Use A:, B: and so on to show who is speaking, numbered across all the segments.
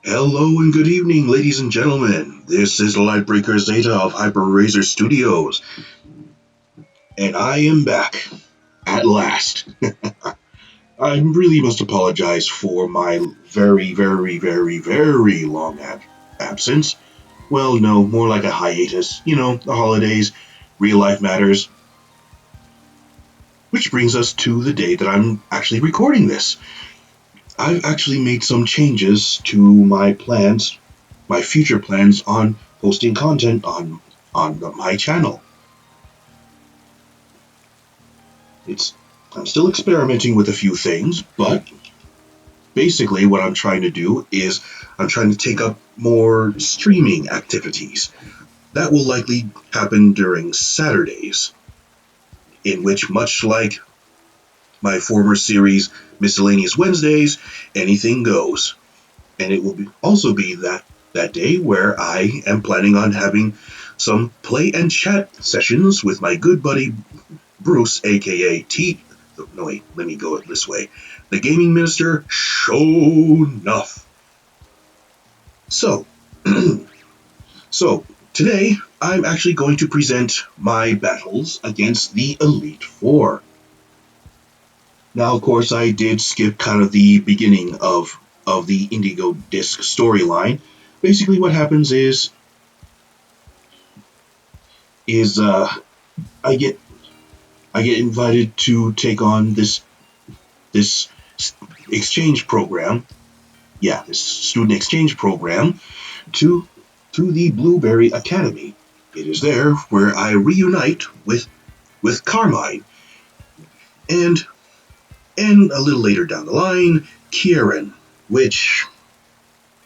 A: Hello and good evening, ladies and gentlemen. This is Lightbreaker Zeta of Hyper Razor Studios, and I am back at last. I really must apologize for my very long absence. Well, no, more like a hiatus. You know, the holidays, real life matters. Which brings us to the day that I'm actually recording this. I've actually made some changes to my plans, my future plans on posting content on my channel. It's I'm still experimenting with a few things, but basically what I'm trying to do is I'm trying to take up more streaming activities. That will likely happen during Saturdays, in which, much like my former series Miscellaneous Wednesdays, anything goes. And it will also be that day where I am planning on having some play and chat sessions with my good buddy Bruce, aka T. No, wait, let me go this way. The gaming minister, Shonuff. So, so today I'm actually going to present my battles against the Elite Four. Now, of course, I did skip kind of the beginning of the Indigo Disc storyline. Basically, what happens is I get invited to take on this exchange program. Yeah, this student exchange program to the Blueberry Academy. It is there where I reunite with Carmine and a little later down the line, Kieran, which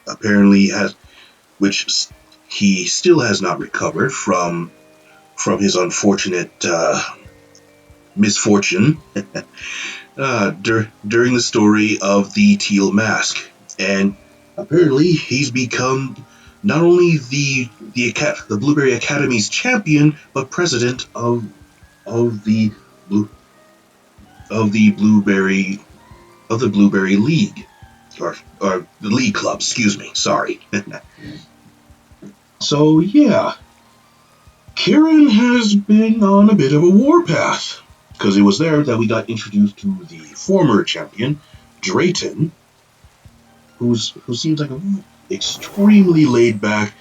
A: apparently has which he still has not recovered from his unfortunate misfortune during the story of the Teal Mask, and apparently he's become not only the Blueberry Academy's champion, but president of the blue of the Blueberry League, or the League Club. Excuse me. Sorry. So yeah, Kieran has been on a bit of a warpath, because it was there that we got introduced to the former champion, Drayton, who seems like an extremely laid back,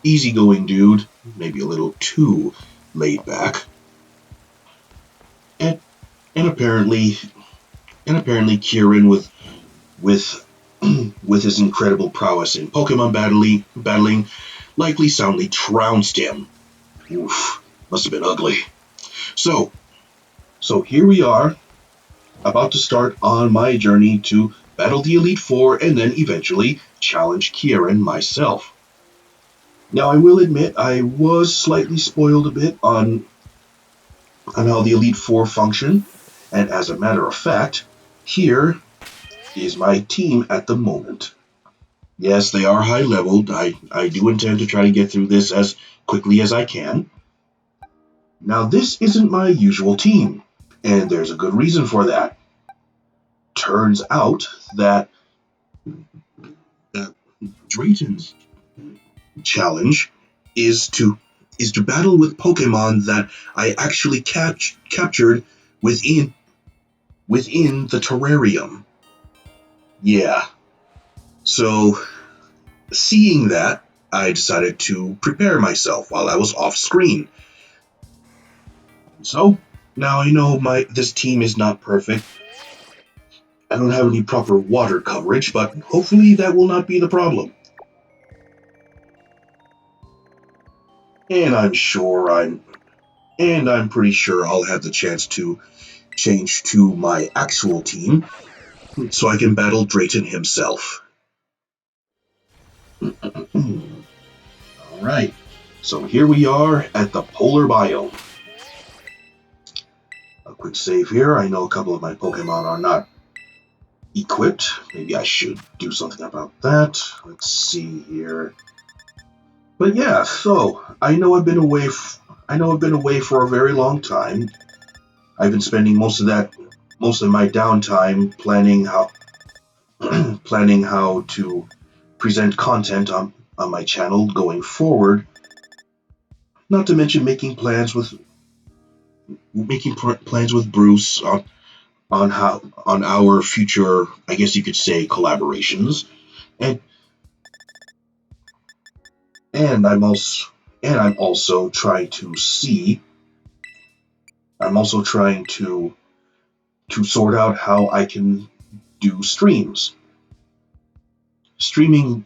A: easygoing dude, maybe a little too laid back, and and apparently Kieran with with his incredible prowess in Pokemon battling likely soundly trounced him. Oof, must have been ugly. So here we are, about to start on my journey to battle the Elite Four and then eventually challenge Kieran myself. Now, I will admit I was slightly spoiled a bit on how the Elite Four function, and as a matter of fact, here is my team at the moment. Yes, they are high leveled. I do intend to try to get through this as quickly as I can. Now, this isn't my usual team, and there's a good reason for that. Turns out that Drayton's challenge is to battle with Pokemon that I actually captured within the terrarium. Yeah. So, seeing that, I decided to prepare myself while I was off screen. So, now I know this team is not perfect. I don't have any proper water coverage, but hopefully that will not be the problem. And I'm pretty sure I'll have the chance to change to my actual team so I can battle Drayton himself. Alright, so here we are at the Polar Biome. A quick save here. I know a couple of my Pokemon are not equipped. Maybe I should do something about that. Let's see here. But yeah, so I know I've been away for a very long time. I've been spending most of my downtime planning how to present content on my channel going forward. Not to mention plans with Bruce on our future, I guess you could say, collaborations. And and I'm also trying to see I'm also trying to sort out how I can do streams. Streaming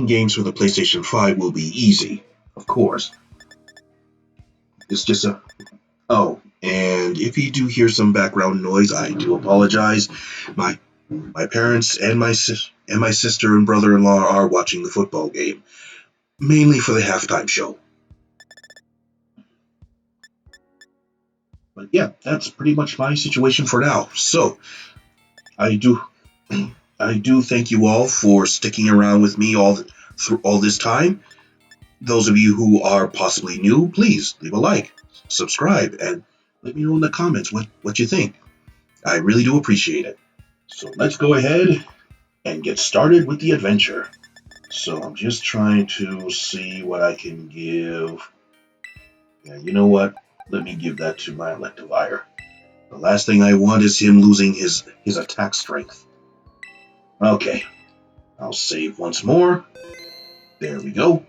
A: games for the PlayStation 5 will be easy, of course. It's just a Oh, and if you do hear some background noise, I do apologize. My my parents and my sister and brother-in-law are watching the football game, mainly for the halftime show. But yeah, that's pretty much my situation for now. So, I do I do thank you all for sticking around with me through all this time. Those of you who are possibly new, please leave a like, subscribe, and let me know in the comments what you think. I really do appreciate it. So let's go ahead and get started with the adventure. So I'm just trying to see what I can give. Yeah, you know what? Let me give that to my Electivire. The last thing I want is him losing his attack strength. Okay, I'll save once more. There we go.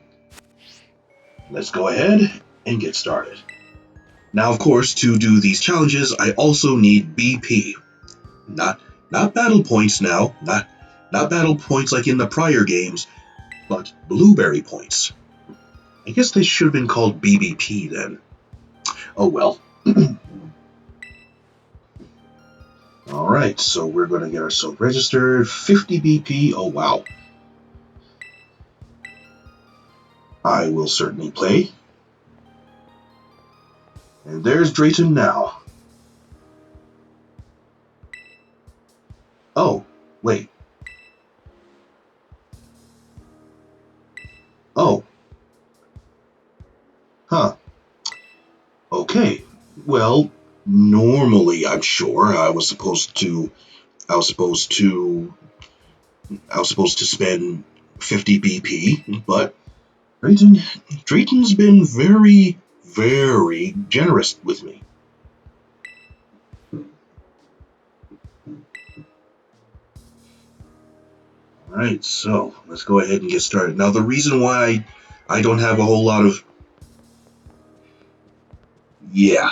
A: Let's go ahead and get started. Now, of course, to do these challenges, I also need BP. Not not battle points now, not battle points like in the prior games, but blueberry points. I guess they should have been called BBP then. Oh well. Alright, so we're going to get ourselves registered. 50 BP, oh wow. I will certainly play. And there's Drayton now. Oh, wait. Oh. Huh. Okay. Well, normally I'm sure I was supposed to spend 50 BP, but Drayton's been very, very generous with me. Alright, so let's go ahead and get started. Now, the reason why I don't have a whole lot of... Yeah,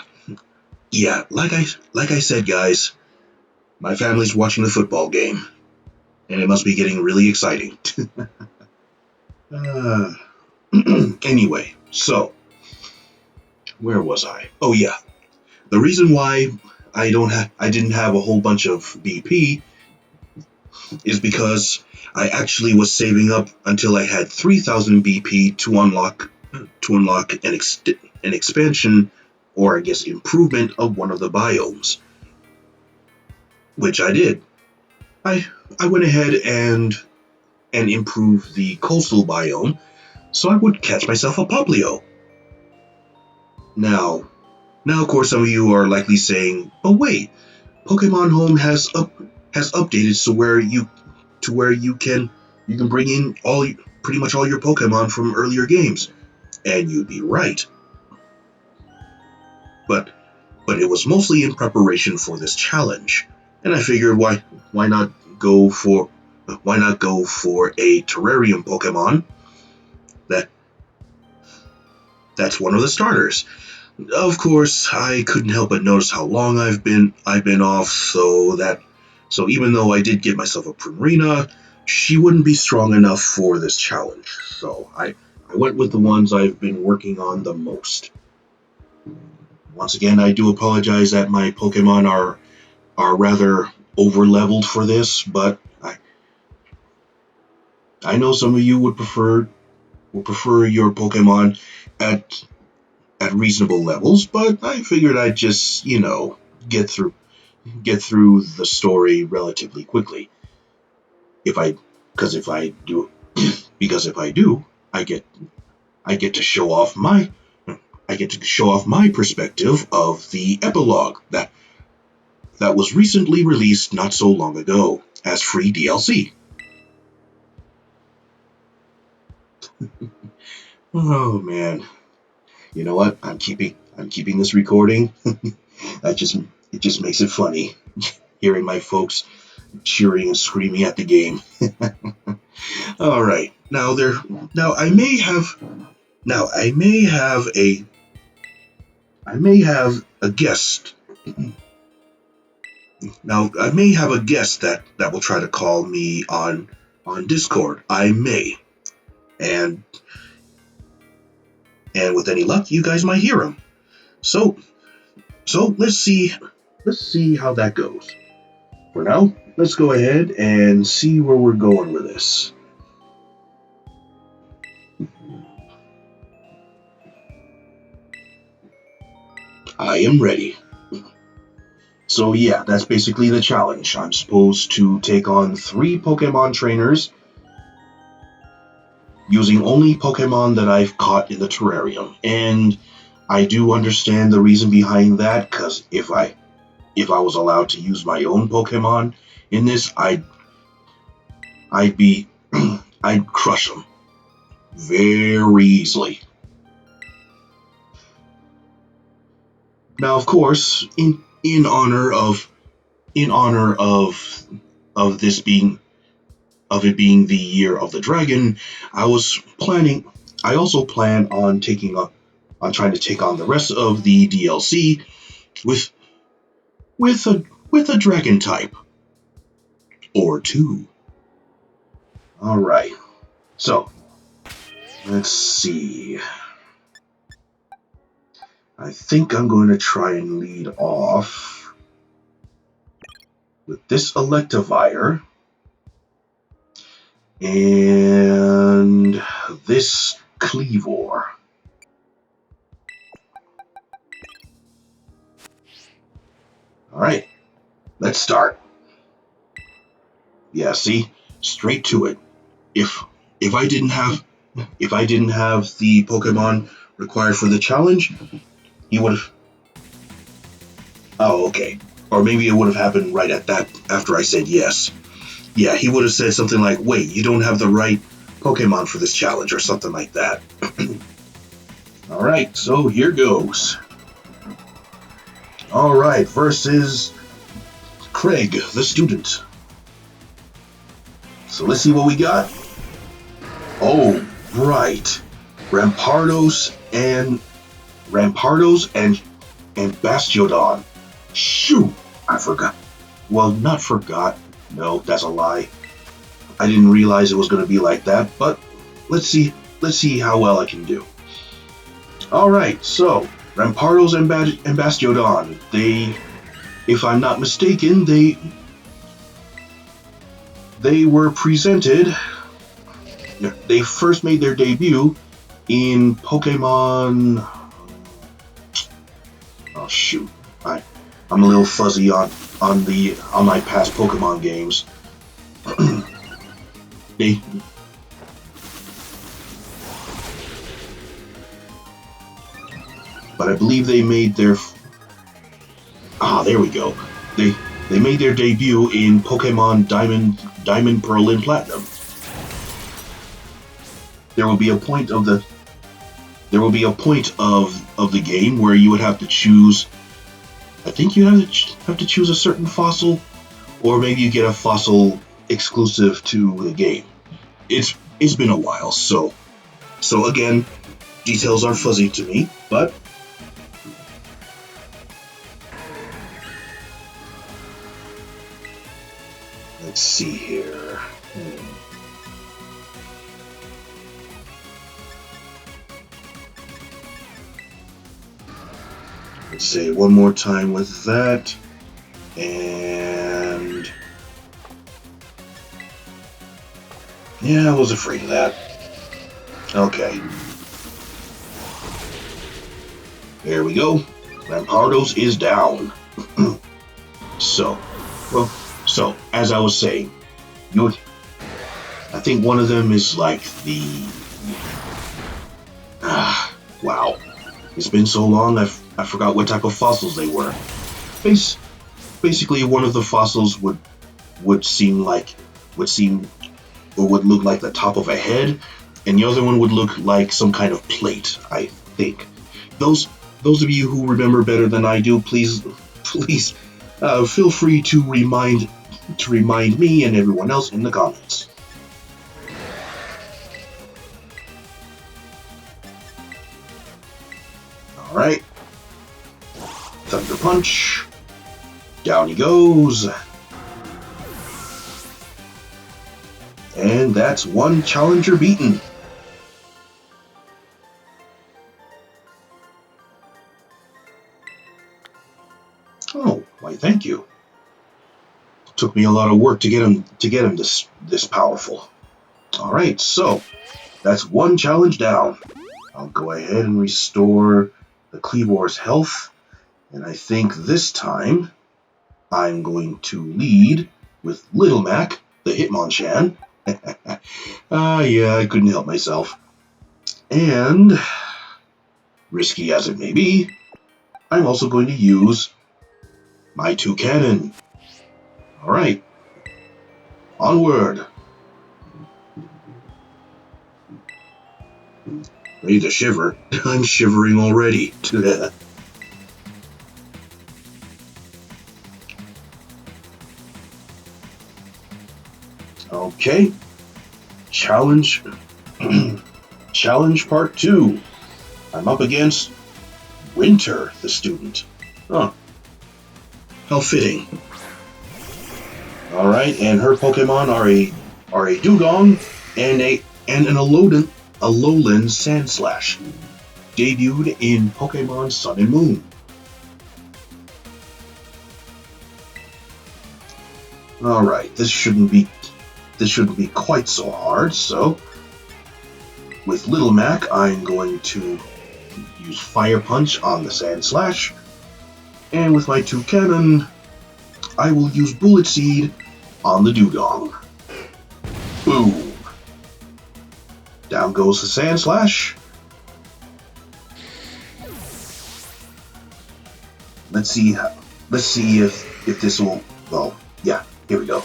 A: like I said, guys, my family's watching the football game, and it must be getting really exciting. uh, anyway, so, where was I? Oh yeah, the reason why I didn't have a whole bunch of BP is because I actually was saving up until I had 3,000 BP to unlock an expansion, or I guess improvement, of one of the biomes, which I did. I went ahead and improved the coastal biome, so I would catch myself a Poplio. Now, of course, some of you are likely saying, "Oh wait, Pokemon Home has updated so where you can bring in pretty much all your Pokemon from earlier games," and you'd be right. But it was mostly in preparation for this challenge, and I figured why not go for a terrarium Pokemon that's one of the starters. Of course, I couldn't help but notice how long I've been off, so even though I did get myself a Primarina, she wouldn't be strong enough for this challenge. So I went with the ones I've been working on the most. Once again, I do apologize that my Pokemon are rather over-leveled for this, but I know some of you would prefer your Pokemon at reasonable levels, but I figured I'd just, get through the story relatively quickly. Because if I do, I get to show off my perspective of the epilogue that was recently released not so long ago as free DLC. Oh man. You know what? I'm keeping this recording. It just makes it funny hearing my folks cheering and screaming at the game. All right. Now I may have a guest. Now I may have a guest that will try to call me on Discord. I may. And and with any luck, you guys might hear him. So let's see how that goes. For now, let's go ahead and see where we're going with this. I am ready. So yeah, that's basically the challenge. I'm supposed to take on 3 Pokemon trainers using only Pokemon that I've caught in the terrarium. And I do understand the reason behind that, because if I was allowed to use my own Pokemon in this, I'd be I'd crush them very easily. Now, of course, in honor of this being of it being the year of the dragon, I was planning. I also plan on on trying to take on the rest of the DLC with with a with a dragon type or two. All right. So let's see. I think I'm going to try and lead off with this Electivire and this Cleavor. All right, let's start. Yeah, see, straight to it. If if I didn't have the Pokemon required for the challenge, he would have. Oh, okay. Or maybe it would have happened right at that after I said yes. Yeah, he would have said something like, "Wait, you don't have the right Pokemon for this challenge," or something like that. All right, so here goes. All right, versus Craig, the student. So let's see what we got. Oh, right. Rampardos and Bastiodon. Shoot, I forgot. Well, not forgot. No, that's a lie. I didn't realize it was going to be like that, but let's see how well I can do. All right, so Rampardos and Bastiodon. If I'm not mistaken, they were presented. They first made their debut in Pokemon. Oh shoot, I'm a little fuzzy on my past Pokemon games. they But I believe they made their there we go. They made their debut in Pokemon Diamond, Pearl, and Platinum. There will be a point of the game where you would have to choose. I think you have to choose a certain fossil, or maybe you get a fossil exclusive to the game. It's been a while, so again, details are fuzzy to me, but let's see here. Let's say one more time with that, and yeah, I was afraid of that. Okay, there we go. Rampardos is down. So as I was saying, I think one of them is like the wow. It's been so long, I forgot what type of fossils they were. Basically, one of the fossils would look like the top of a head, and the other one would look like some kind of plate, I think. Those of you who remember better than I do, please feel free to remind me and everyone else in the comments. All right, Thunder Punch. Down he goes. And that's one challenger beaten. Oh, why thank you. Took me a lot of work to get him this powerful. Alright, so that's one challenge down. I'll go ahead and restore the Kleavor's health. And I think this time I'm going to lead with Little Mac, the Hitmonchan. Yeah, I couldn't help myself. And, risky as it may be, I'm also going to use my Toucannon. Alright, onward. Ready to shiver? I'm shivering already. Okay, challenge part 2. I'm up against Winter, the student. Huh. How fitting. Alright, and her Pokemon are a Dugong and an Alolan Sandslash. Debuted in Pokemon Sun and Moon. Alright, this shouldn't be quite so hard, so with Little Mac I'm going to use Fire Punch on the Sandslash, and with my Toucannon I will use Bullet Seed on the Dugong. Boom! Down goes the Sandslash. Let's see if this will. Well, yeah. Here we go.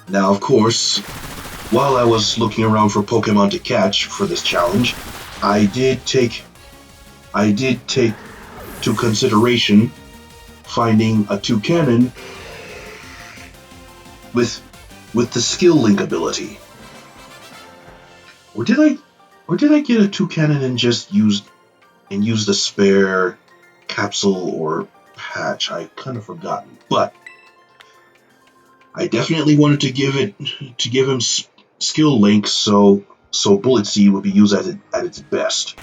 A: Now, of course, while I was looking around for Pokemon to catch for this challenge, I did take to consideration finding a Toucannon with the skill link ability. Or did I get a Toucannon and just use the spare capsule or patch? I kind of forgotten, but I definitely wanted to give him skill link so Bullet Seed would be used at its best.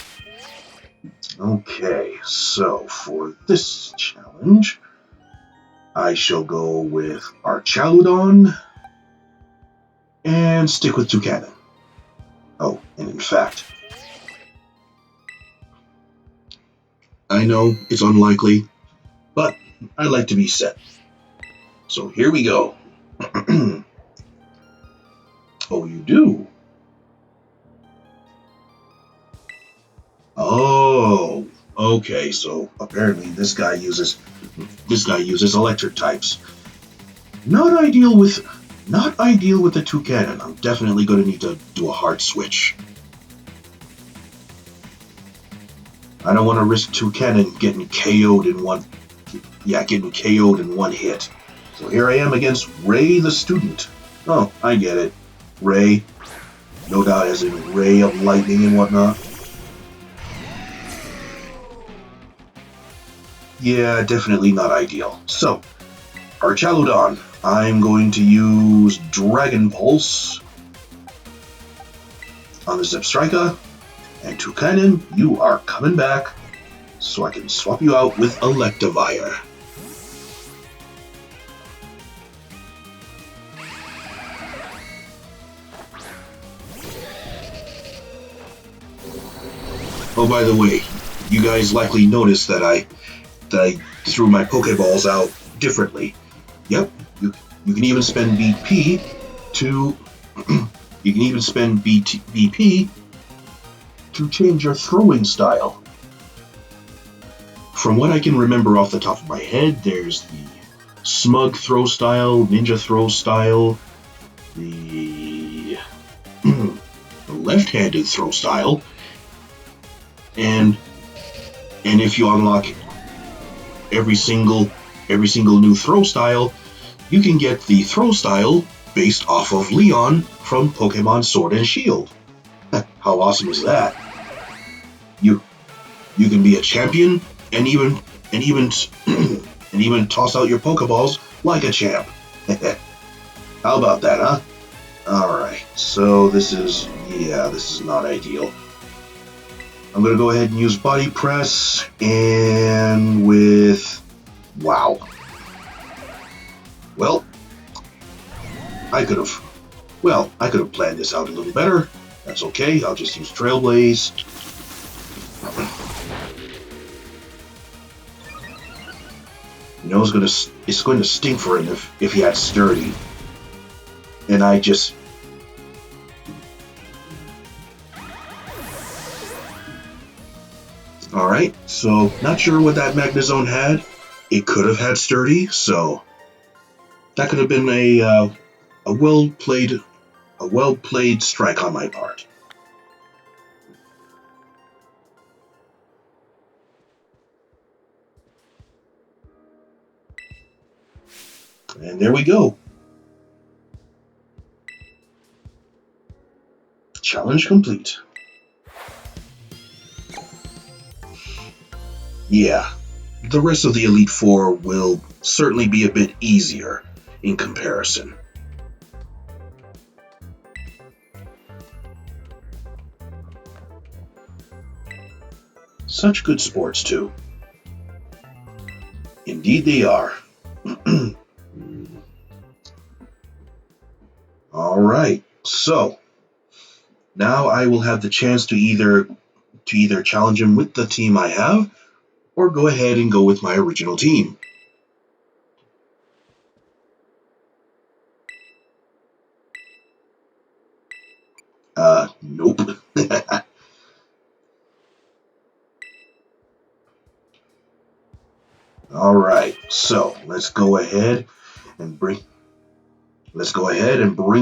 A: Okay, so for this challenge, I shall go with Archaludon and stick with Toucannon. Oh, and in fact, I know it's unlikely, but I like to be set. So here we go. Oh, you do? Oh, okay, so apparently this guy uses electric types. Not ideal with the Toucannon. I'm definitely going to need to do a hard switch. I don't want to risk Toucannon getting KO'd in one hit. So here I am against Ray the student. Oh, I get it. Ray. No doubt as in ray of lightning and whatnot. Yeah, definitely not ideal. So, Archaludon, I'm going to use Dragon Pulse on the Zebstrika, and Toucannon, you are coming back, so I can swap you out with Electivire. Oh, by the way, you guys likely noticed that I threw my Pokeballs out differently. Yep, you can even spend BP to BP to change your throwing style. From what I can remember off the top of my head, there's the Smug throw style, ninja throw style, the left-handed throw style, and if you unlock every single new throw style, you can get the throw style based off of Leon from Pokemon Sword and Shield. How awesome is that? You can be a champion and even and even toss out your Pokeballs like a champ. How about that, huh? Alright, so this is not ideal. I'm gonna go ahead and use Body Press, and with... wow. Well, I could have planned this out a little better. That's okay, I'll just use Trailblaze. You know, it's going to stink for him if he had Sturdy. And I just... Alright, so not sure what that Magnezone had. It could have had Sturdy, so that could have been a well played strike on my part. And there we go. Challenge complete. Yeah, the rest of the Elite Four will certainly be a bit easier in comparison. Such good sports, too. Indeed they are. Alright, so now I will have the chance to either challenge him with the team I have, or go ahead and go with my original team. Nope. Alright, so let's go ahead and bring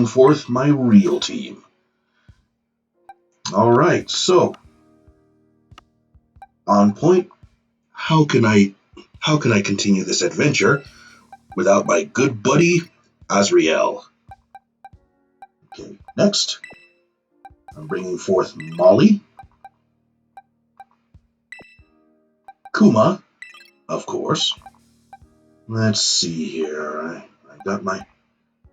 A: forth my real team. Alright, so on point, how can I continue this adventure without my good buddy Azrael? Okay, next, I'm bringing forth Molly, Kuma, of course. Let's see here. I got my...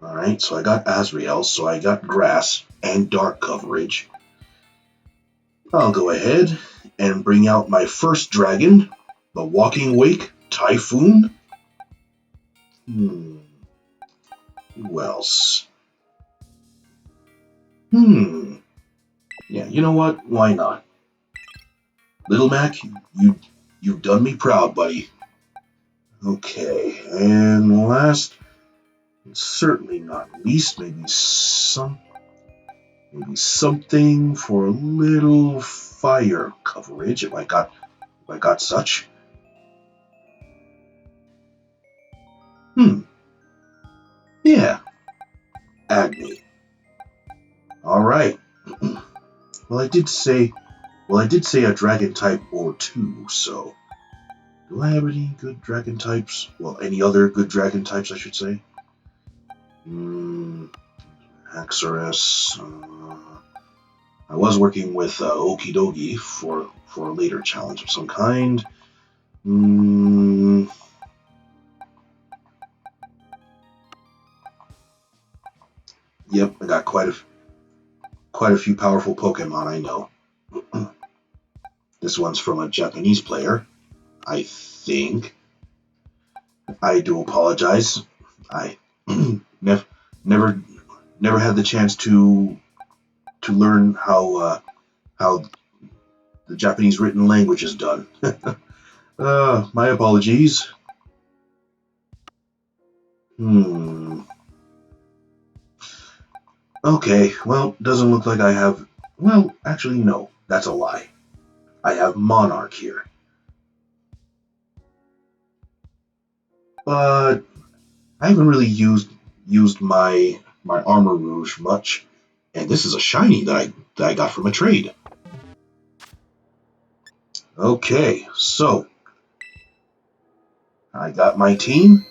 A: Alright, so I got Azrael, so I got Grass and Dark coverage. I'll go ahead and bring out my first dragon, the Walking Wake Typhoon. Who else? Yeah, you know what? Why not? Little Mac, you've done me proud, buddy. Okay, and last, certainly not least, maybe something for a little fire coverage if I got such. Yeah, Agni. All right. Well, I did say a dragon type or two, so do I have any good dragon types? Well, any other good dragon types, I should say. Haxorus. I was working with Okidogi for a later challenge of some kind. Yep, I got quite a few powerful Pokemon, I know. This one's from a Japanese player, I think. I do apologize. I never had the chance to learn how the Japanese written language is done. My apologies. Okay, well, doesn't look like I have... Well, actually, no, that's a lie. I have Monarch here. But I haven't really used my armor rouge much, and this is a shiny that I got from a trade. Okay, so I got my team.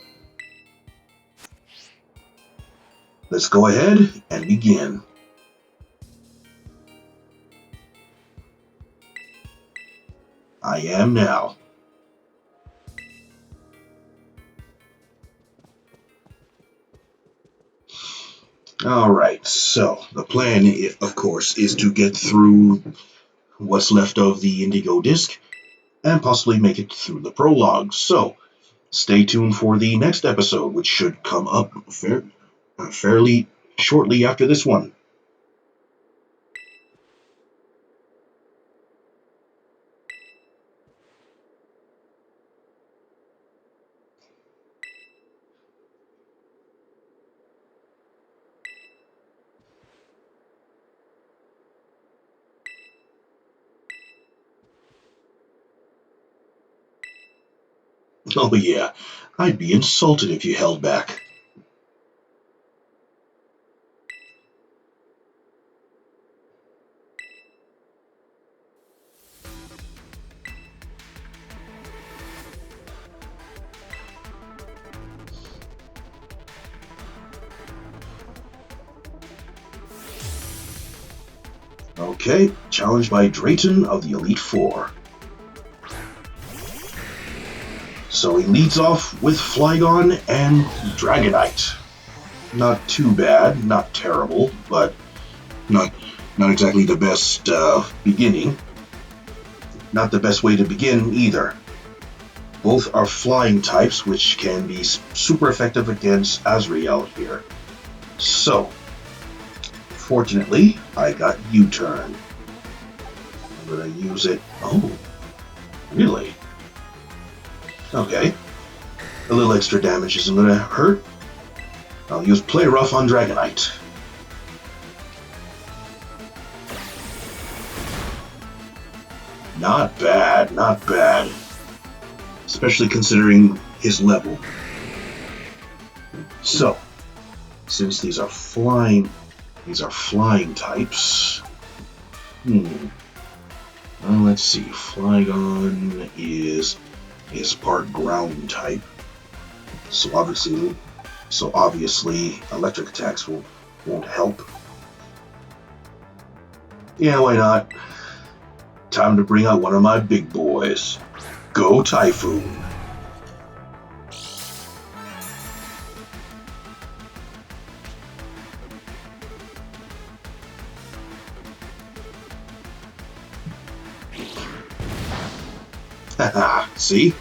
A: Let's go ahead and begin. I am now. Alright, so the plan, of course, is to get through what's left of the Indigo Disc and possibly make it through the prologue. So, stay tuned for the next episode, which should come up fairly shortly after this one. Oh yeah, I'd be insulted if you held back. Okay, challenged by Drayton of the Elite Four. So he leads off with Flygon and Dragonite. Not too bad, not terrible, but not exactly the best beginning. Not the best way to begin either. Both are flying types, which can be super effective against Azrael here. So, fortunately, I got U-turn. I'm gonna use it. Oh, really? Okay. A little extra damage isn't gonna hurt. I'll use Play Rough on Dragonite. Not bad, not bad. Especially considering his level. So, since these are flying types. Well, let's see. Flygon is part ground type. So obviously electric attacks won't help. Yeah, why not? Time to bring out one of my big boys. Go Typhoon. Haha, see?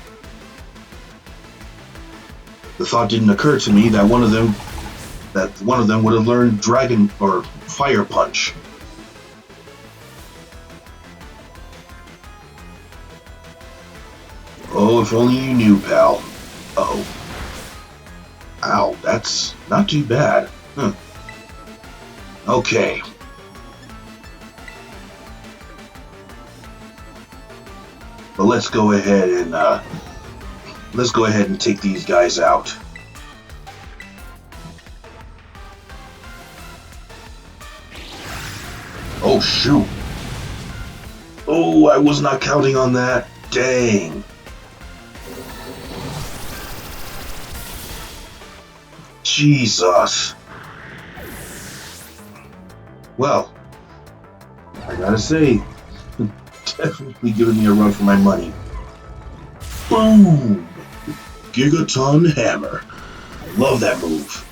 A: The thought didn't occur to me that one of them would have learned Dragon or Fire Punch. Oh, if only you knew, pal. Uh-oh. Ow, that's not too bad. Okay. But let's go ahead and take these guys out. Oh shoot. Oh, I was not counting on that. Dang. Jesus. Well, I gotta say, definitely giving me a run for my money. Boom! Gigaton Hammer. Love that move.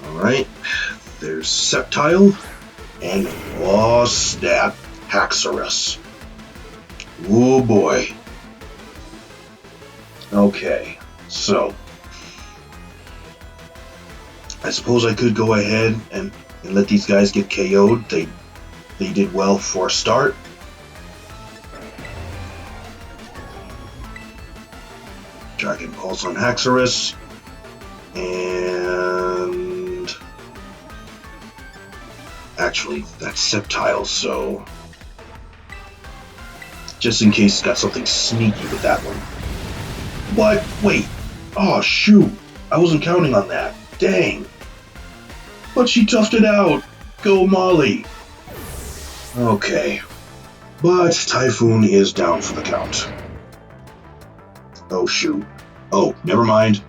A: Alright, there's Sceptile, and oh snap, Haxorus. Oh boy. Okay, so I suppose I could go ahead and let these guys get KO'd. They did well for a start. Dragon Pulse on Haxorus. And actually, that's Sceptile, so Just in case it's got something sneaky with that one. What? Wait. Oh, shoot. I wasn't counting on that. Dang. But she toughed it out. Go Molly. Okay. But Typhoon is down for the count. Oh, shoot. Oh, never mind.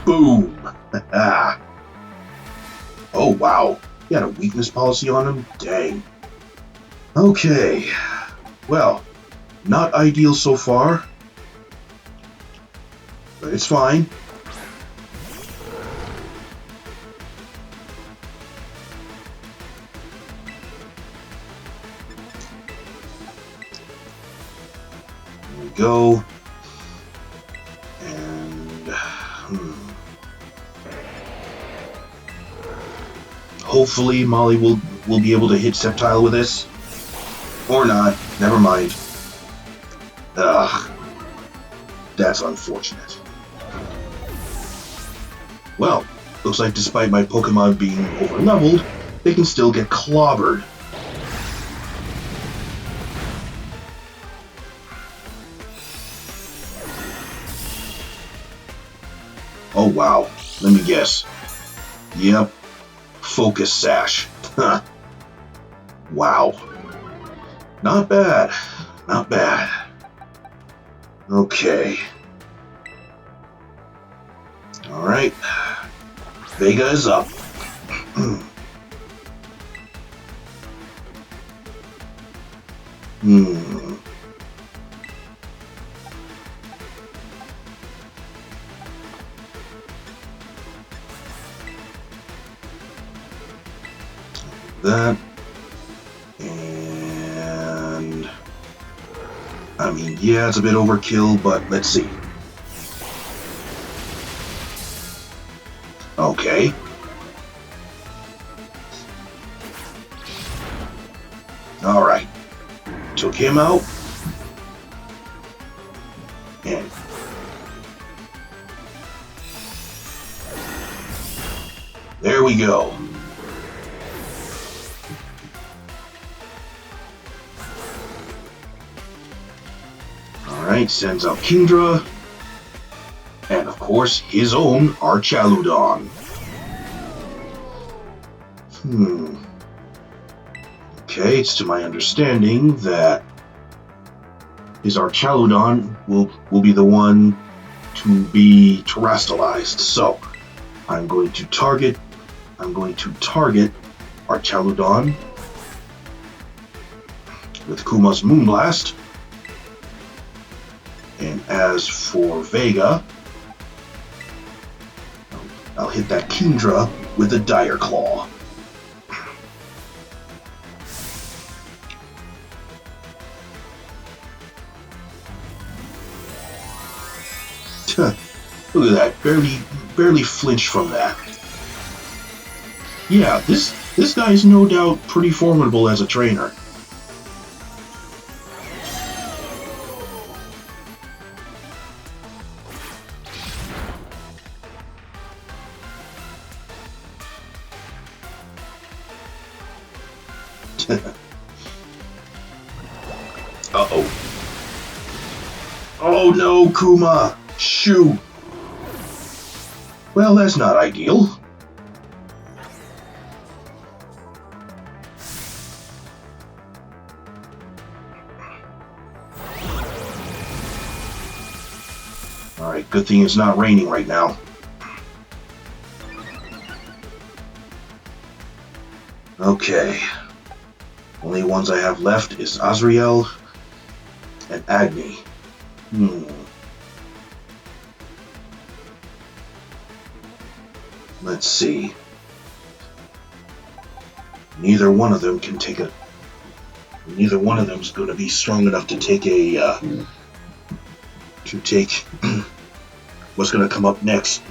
A: Boom. Oh, wow. He had a weakness policy on him? Dang. Okay. Well, not ideal so far. But it's fine. There we go. And hopefully Molly will be able to hit Sceptile with this. Or not. Never mind. Ugh. That's unfortunate. Well, looks like despite my Pokemon being overleveled, they can still get clobbered. Oh wow, let me guess. Yep, Focus Sash. Huh. Wow. Not bad, not bad. Okay. Alright. Vega is up. That. And I mean, yeah, it's a bit overkill, but let's see. Okay. Alright. Took him out. And there we go. Alright, sends out Kingdra. And of course, his own Archaludon. Okay, it's to my understanding that his Archaludon will be the one to be terastallized. So, I'm going to target Archaludon with Kuma's Moonblast. And as for Vega, I'll hit that Kingdra with a Dire Claw. Look at that, barely flinched from that. Yeah, this guy's no doubt pretty formidable as a trainer. Uh-oh. Oh no, Kuma! Shoot! Well, that's not ideal. Alright, good thing it's not raining right now. Okay. Only ones I have left is Azrael and Agni. Let's see. Neither one of them can take a... Neither one of them is going to be strong enough to take a... to take what's going to come up next.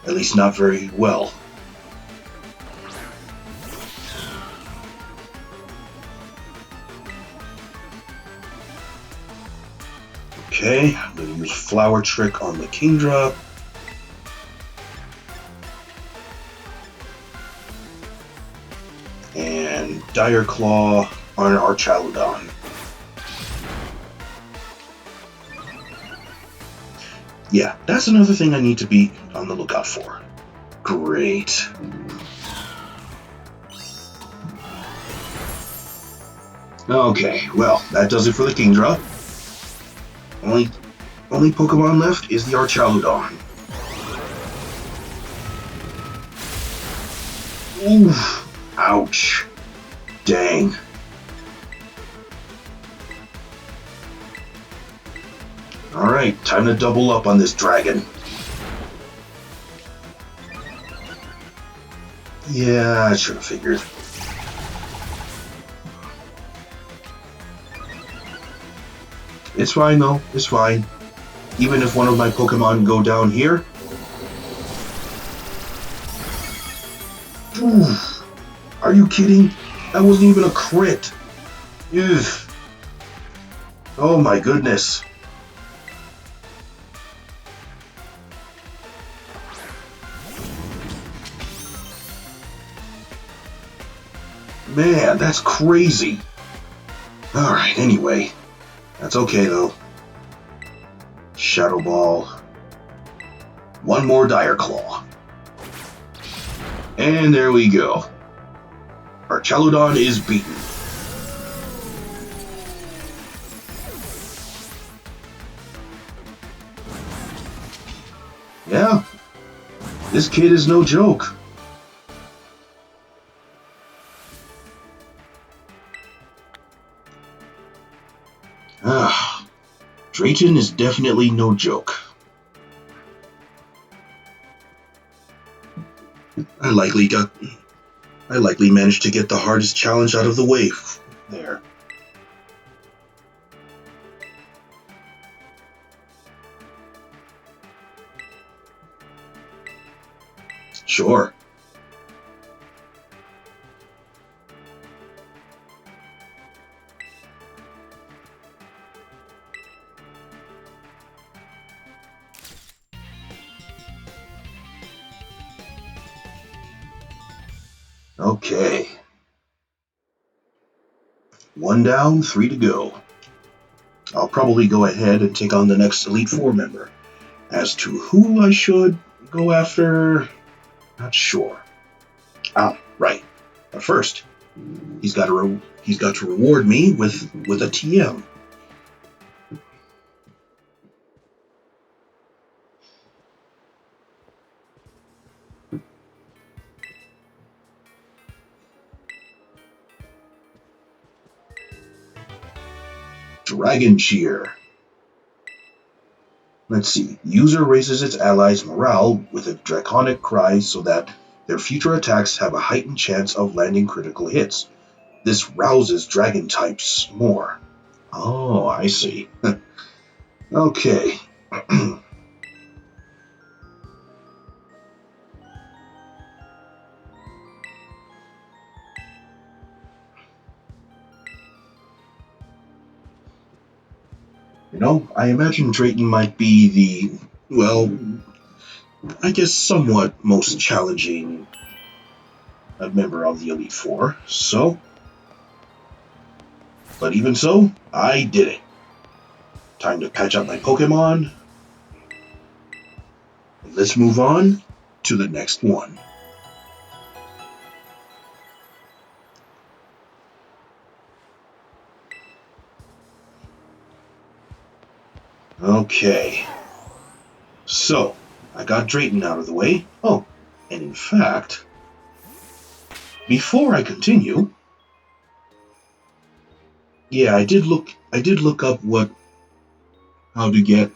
A: At least not very well. Okay, I'm going to use Flower Trick on the Kingdra. And Dire Claw on Archaludon. Yeah, that's another thing I need to be on the lookout for. Great. Okay, well, that does it for the Kingdra. Only Pokemon left is the Archaludon. Oof. Ouch. Dang. Alright, time to double up on this dragon. Yeah, I should have figured. It's fine though, it's fine. Even if one of my Pokemon go down here. Oof. Are you kidding? That wasn't even a crit. Ugh. Oh my goodness. Man, that's crazy. Alright, anyway. That's okay though. Shadow Ball. One more Dire Claw. And there we go. Archaludon is beaten. Yeah, this kid is no joke. Ah, Drayton is definitely no joke. I likely managed to get the hardest challenge out of the way there. Sure. Okay. 1 down, 3 to go. I'll probably go ahead and take on the next Elite Four member. As to who I should go after, not sure. Ah, right. But first, he's got to reward me with a TM. Dragon Cheer. Let's see. User raises its allies' morale with a draconic cry so that their future attacks have a heightened chance of landing critical hits. This rouses dragon types more. Oh, I see. Okay. I imagine Drayton might be the, well, I guess somewhat most challenging member of the Elite Four, but even so, I did it. Time to patch up my Pokemon. Let's move on to the next one. Okay. So, I got Drayton out of the way. Oh, and in fact, before I continue, yeah, I did look up how to get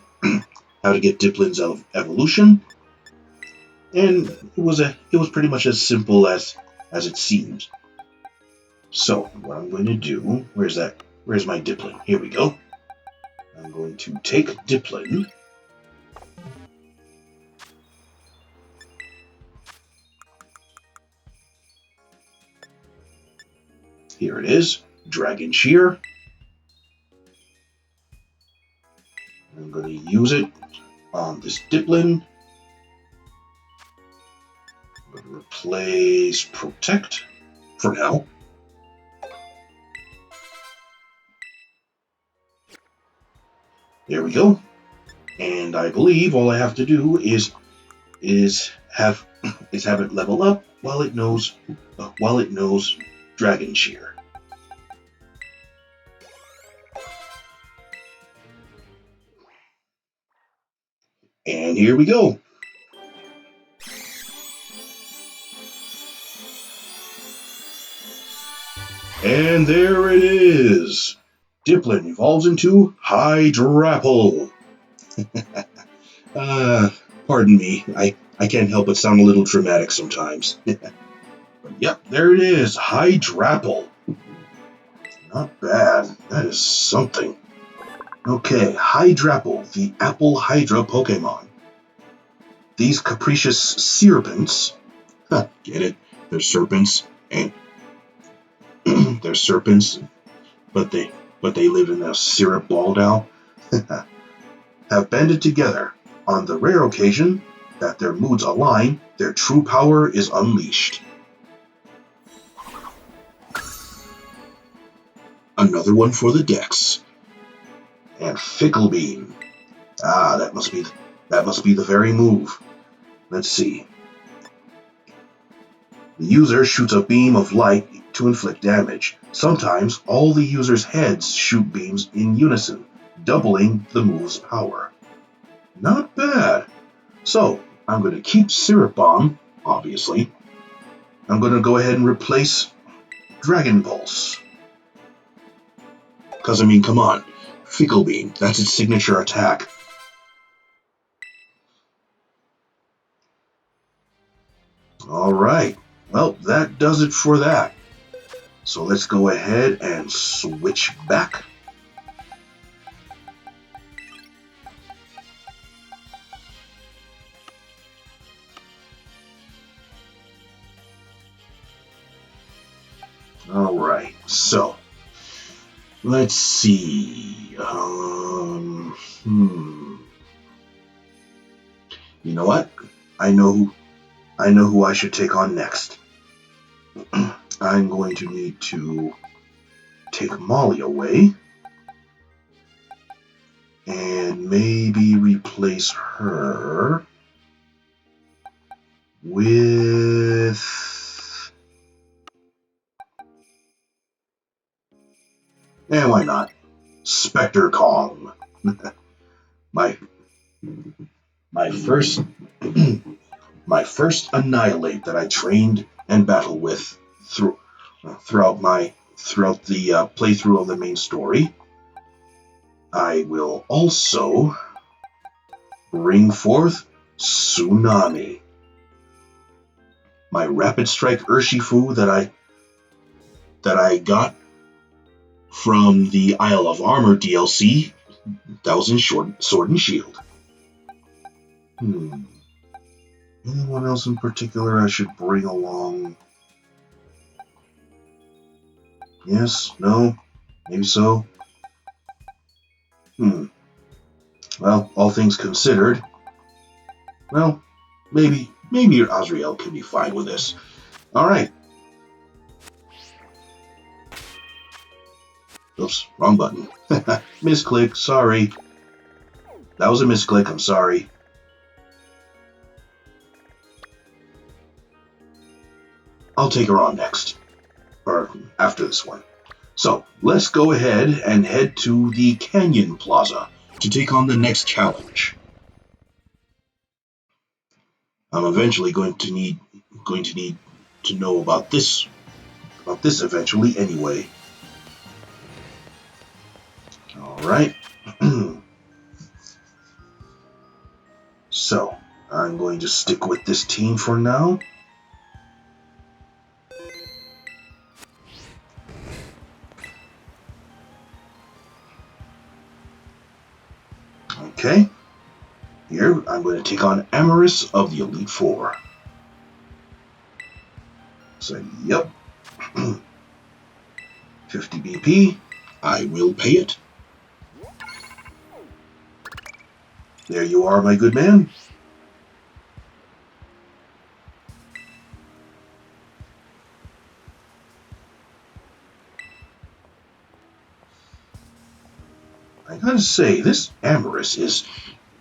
A: Diplin's evolution, and it was pretty much as simple as it seems. So, what I'm going to do, where's my Diplin? Here we go. I'm going to take Diplin. Here it is, Dragon Cheer. I'm going to use it on this Diplin. I'm going to replace Protect for now. There we go. And I believe all I have to do is have have it level up while it knows Dragon Cheer. And here we go. And there it is. Dipplin evolves into Hydrapple. Pardon me. I can't help but sound a little dramatic sometimes. But yep, there it is. Hydrapple. Not bad. That is something. Okay, Hydrapple, the Apple Hydra Pokemon. These capricious serpents, get it? They're serpents, and they're serpents, but they live in a syrup ball now. Have banded together on the rare occasion that their moods align, their true power is unleashed. Another one for the Dex. And Fickle Beam. That must be the very move. Let's see. The user shoots a beam of light to inflict damage. Sometimes all the user's heads shoot beams in unison, doubling the move's power. Not bad. So, I'm going to keep Syrup Bomb, obviously. I'm going to go ahead and replace Dragon Pulse. Because, I mean, come on. Fickle Beam, that's its signature attack. Alright, well, that does it for that. So let's go ahead and switch back. Alright, so let's see. You know what? I know who I should take on next. I'm going to need to take Molly away and maybe replace her with why not? Spectre Kong. my first my first Annihilate that I trained and battled with throughout the playthrough of the main story. I will also bring forth Tsunami, my Rapid Strike Urshifu that I got from the Isle of Armor DLC that was in Sword and Shield. Anyone else in particular I should bring along? Yes? No? Maybe so? Well, all things considered, well, maybe Azrael can be fine with this. Alright. Oops, wrong button. Misclick, sorry. That was a misclick, I'm sorry. I'll take her on next. Or after this one. So, let's go ahead and head to the Canyon Plaza to take on the next challenge. I'm eventually going to need to know about this eventually anyway. Alright. So, I'm going to stick with this team for now. Okay. Here, I'm going to take on Amarys of the Elite Four. So, yep. 50 BP. I will pay it. There you are, my good man. I gotta say, this Amarys is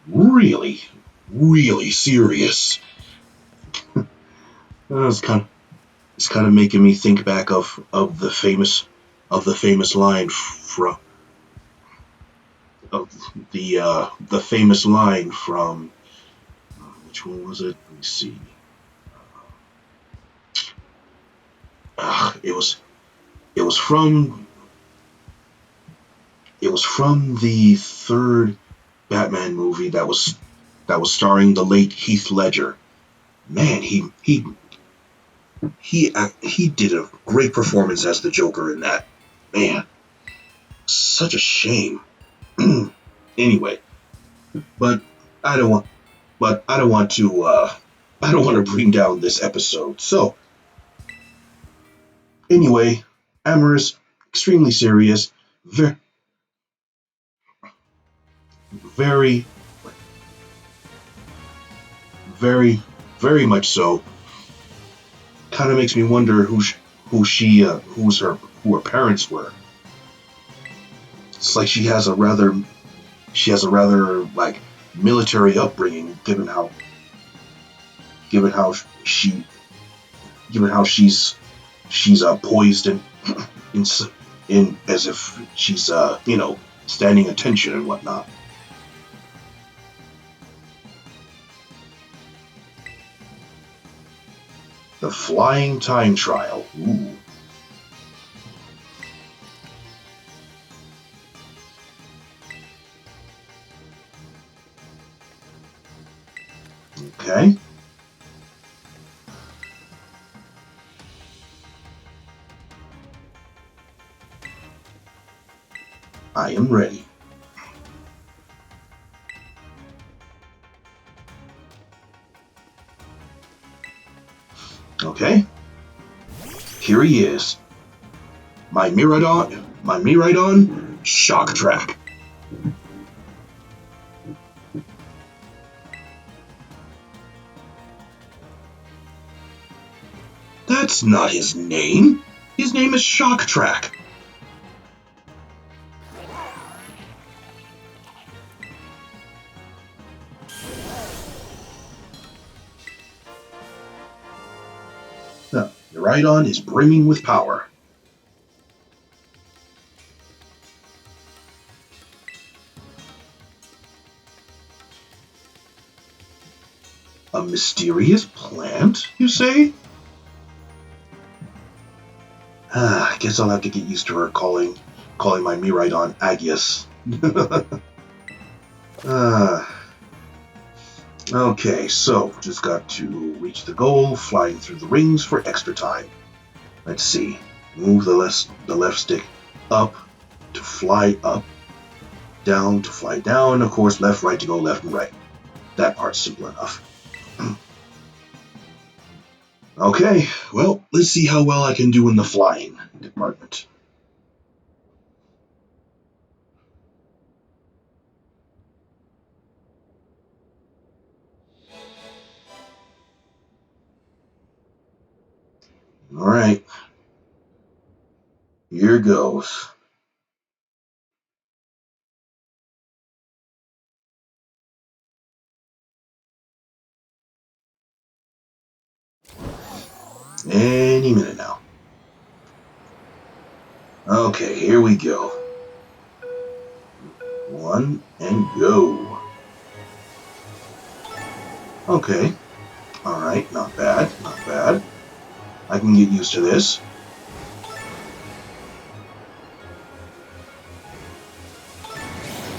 A: really, really serious. It's kind of making me think back of the famous line from of the famous line from which one was it? Let me see. It was it was from it was from the third Batman movie that was starring the late Heath Ledger. Man, he did a great performance as the Joker in that. Man, such a shame. Anyway, but I don't want I don't want to I don't want to bring down this episode. So anyway, amorous, extremely serious, very very very very much so. Kind of makes me wonder who her parents were. It's like she has a rather like military upbringing, given how she given how she's poised in in as if she's standing attention and whatnot. The Flying Time Trial. Ooh. Okay. I am ready. Okay. Here he is. My Miraidon Shock Track. That's not his name. His name is Shock Track. The Miraidon is brimming with power. A mysterious plant, you say? I guess I'll have to get used to her calling my Miraidon Agius. Okay, so just got to reach the goal, flying through the rings for extra time. Let's see. Move the left stick up to fly up, down to fly down, of course left, right to go left and right. That part's simple enough. Okay, well, let's see how well I can do in the flying department. Alright, here goes. Any minute now. Okay, here we go. One and go. Okay. Alright, not bad, not bad. I can get used to this.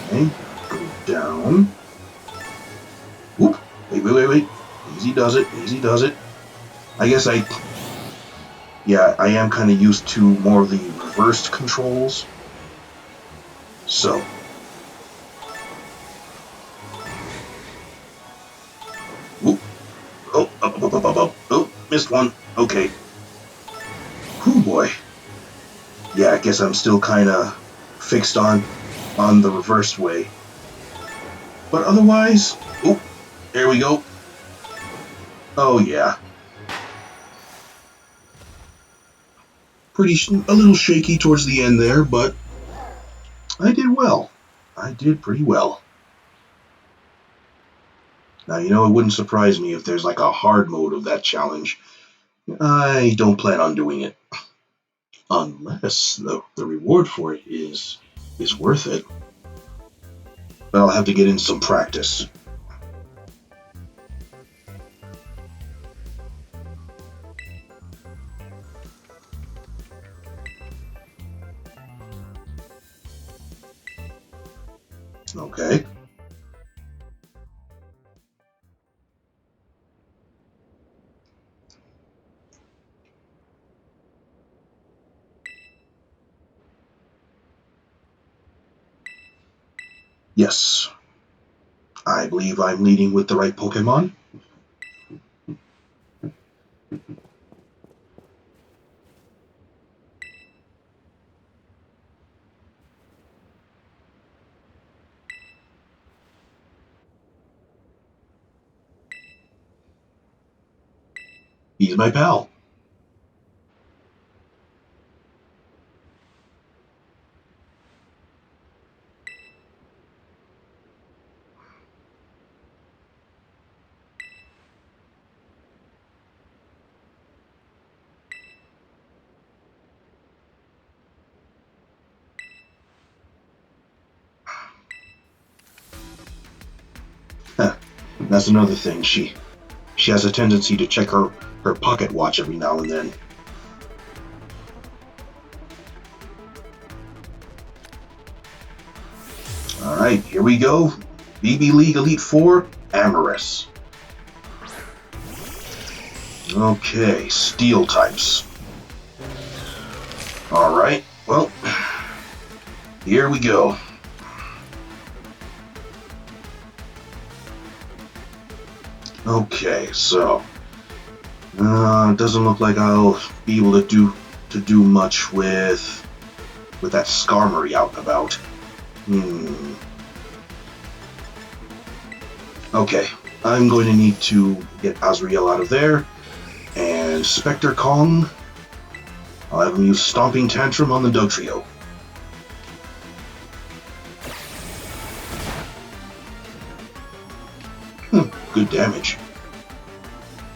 A: Okay, go down. Whoop. Wait. Easy does it. I guess I am kind of used to more of the reversed controls. So. Whoop. Oh, up. Oh, missed one. Okay. Whew, boy. Yeah, I guess I'm still kind of fixed on the reversed way. But otherwise, oh, there we go. Oh yeah. A little shaky towards the end there, but I did well. I did pretty well. Now, it wouldn't surprise me if there's like a hard mode of that challenge. I don't plan on doing it. Unless the reward for it is worth it. But I'll have to get in some practice. Okay. Yes. I believe I'm leading with the right Pokemon. He's my pal. Huh. That's another thing. She has a tendency to check her pocket watch every now and then. Alright, here we go. BB League Elite Four, Amoris. Okay, steel types. Alright, well, here we go. Okay, so it doesn't look like I'll be able to do much with that Skarmory out and about. Okay, I'm going to need to get Azrael out of there, and Spectre Kong. I'll have him use Stomping Tantrum on the Dugtrio. Good damage.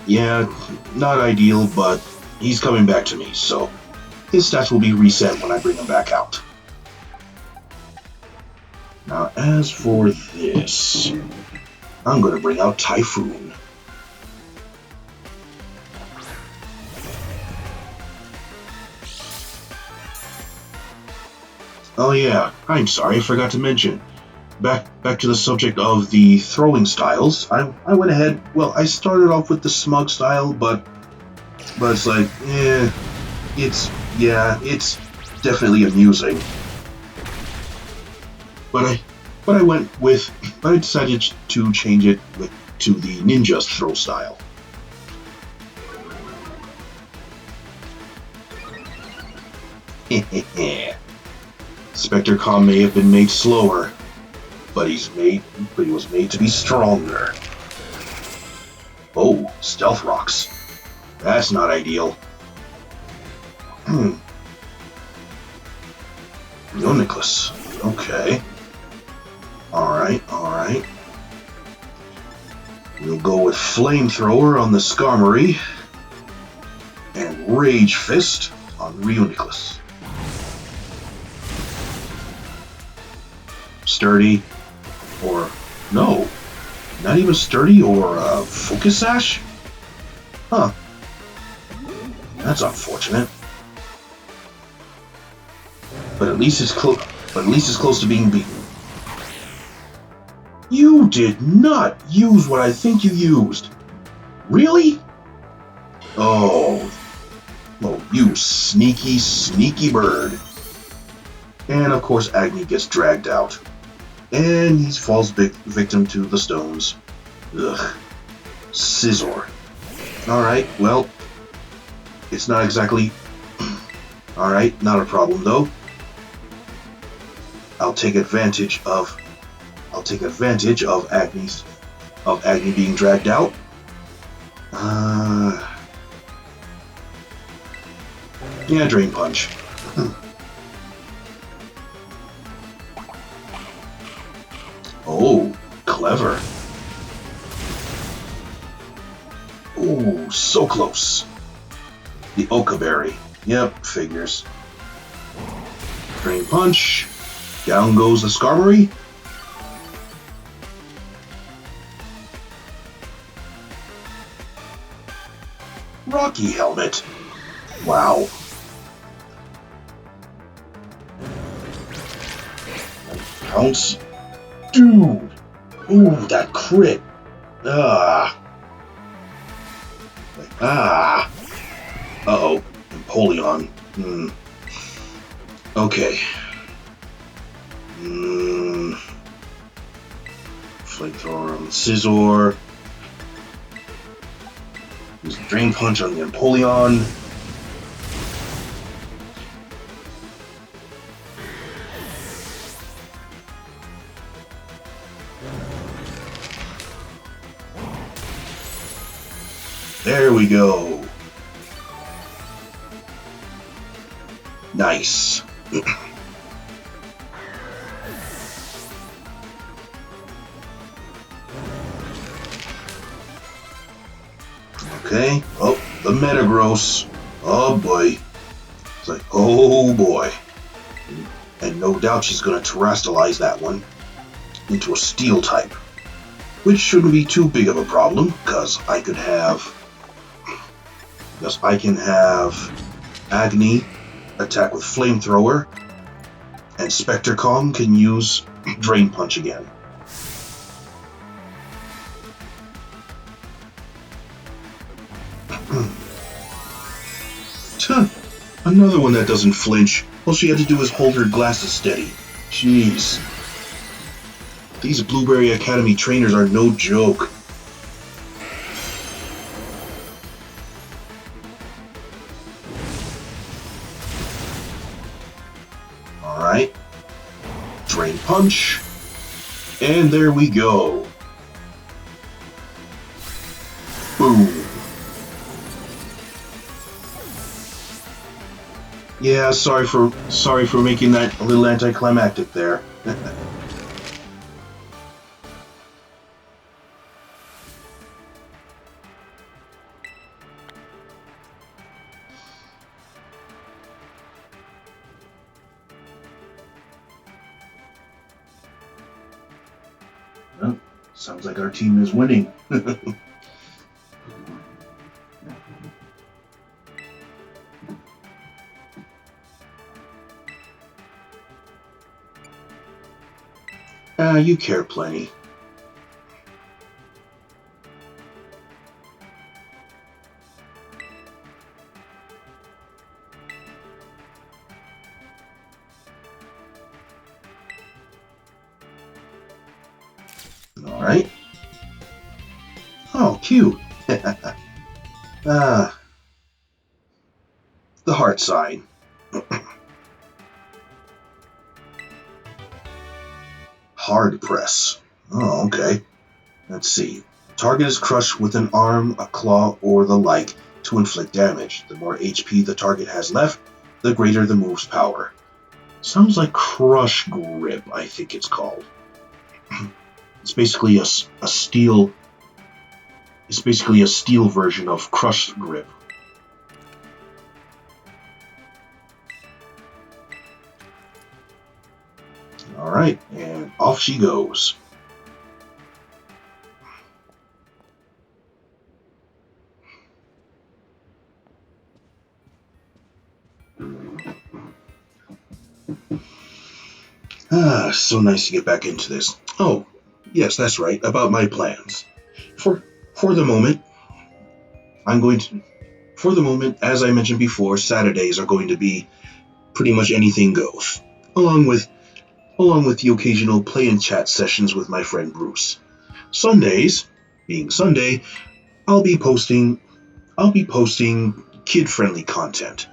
A: Yeah, not ideal, but he's coming back to me, so his stats will be reset when I bring him back out. Now, as for this, I'm going to bring out Typhoon. Oh yeah, I'm sorry, I forgot to mention. Back to the subject of the throwing styles. I went ahead. Well, I started off with the Smug style, but it's like, it's definitely amusing. But I decided to change it to the Ninja's throw style. Spectre Kong may have been made slower, but he was made to be stronger. Oh, Stealth Rocks. That's not ideal. Reuniclus. Okay. Alright. We'll go with Flamethrower on the Skarmory, and Rage Fist on Reuniclus. Sturdy, or no, not even Sturdy or Focus Sash? Huh. That's unfortunate. But at least it's close to being beaten. You did not use what I think you used. Really? Oh, you sneaky bird. And of course Agni gets dragged out. And he falls victim to the stones. Ugh. Scizor. Alright, well, it's not exactly... Alright, not a problem though. I'll take advantage of Agni being dragged out. Yeah, Drain Punch. Oh, clever. Ooh, so close. The Oka Berry. Yep, figures. Drain Punch. Down goes the Skarmory. Rocky Helmet. Wow. Pounce. Dude. Ooh, that crit. Ah. Uh-oh. Empoleon. Okay. Flamethrower on the Scizor. Use a Drain Punch on the Empoleon. There we go. Nice. Okay. Oh, the Metagross. Oh boy. It's like, oh boy. And no doubt she's going to terrestrialize that one into a Steel type. Which shouldn't be too big of a problem, because I can have Agni attack with Flamethrower, and Spectrecom can use Drain Punch again. Another one that doesn't flinch. All she had to do was hold her glasses steady. Jeez. These Blueberry Academy trainers are no joke. Alright. Drain Punch. And there we go. Boom. Yeah, sorry for making that a little anticlimactic there. Well, sounds like our team is winning. You care plenty. Alright. Oh, cute. The heart sign. Hard press. Oh, okay. Let's see. Target is crushed with an arm, a claw, or the like to inflict damage. The more HP the target has left, the greater the move's power. Sounds like Crush Grip, I think it's called. It's basically a steel. It's basically a steel version of Crush Grip. Alright, and off she goes. So nice to get back into this. Oh, yes, that's right, about my plans. For the moment, as I mentioned before, Saturdays are going to be pretty much anything goes, along with the occasional play and chat sessions with my friend Bruce. Sundays, being Sunday, I'll be posting kid-friendly content,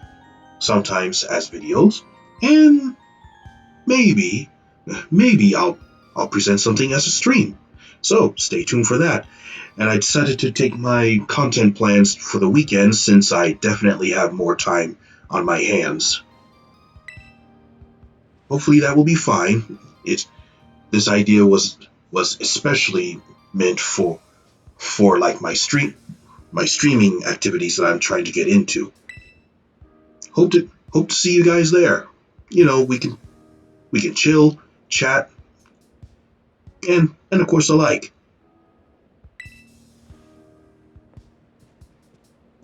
A: sometimes as videos, and maybe I'll present something as a stream. So stay tuned for that. And I decided to take my content plans for the weekend since I definitely have more time on my hands. Hopefully that will be fine. This idea was especially meant for like my stream my streaming activities that I'm trying to get into. Hope to see you guys there. We can chill, chat, and of course alike.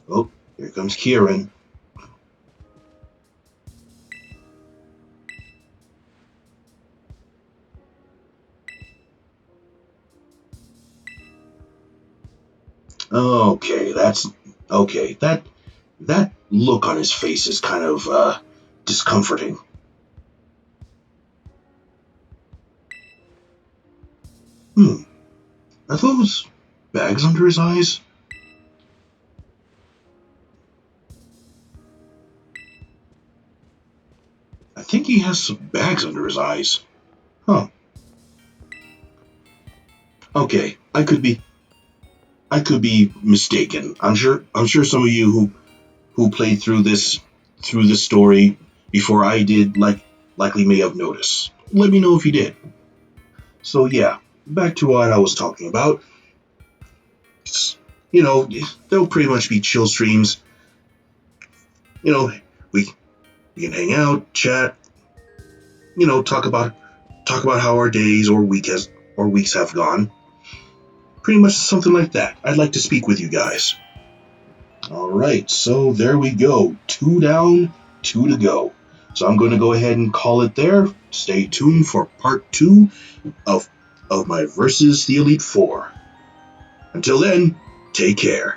A: Oh, here comes Kieran. Okay, that's okay. That look on his face is kind of discomforting. Hmm. Are those bags under his eyes? I think he has some bags under his eyes. Huh. Okay, I could be mistaken. I'm sure some of you who played through this story before I did likely may have noticed. Let me know if you did. So yeah, back to what I was talking about. You know, they'll pretty much be chill streams. You know, we we can hang out, chat, talk about how our days or weeks have gone. Pretty much something like that. I'd like to speak with you guys. All right, so there we go. 2 down, 2 to go. So I'm going to go ahead and call it there. Stay tuned for part 2 of my versus the Elite Four. Until then, take care.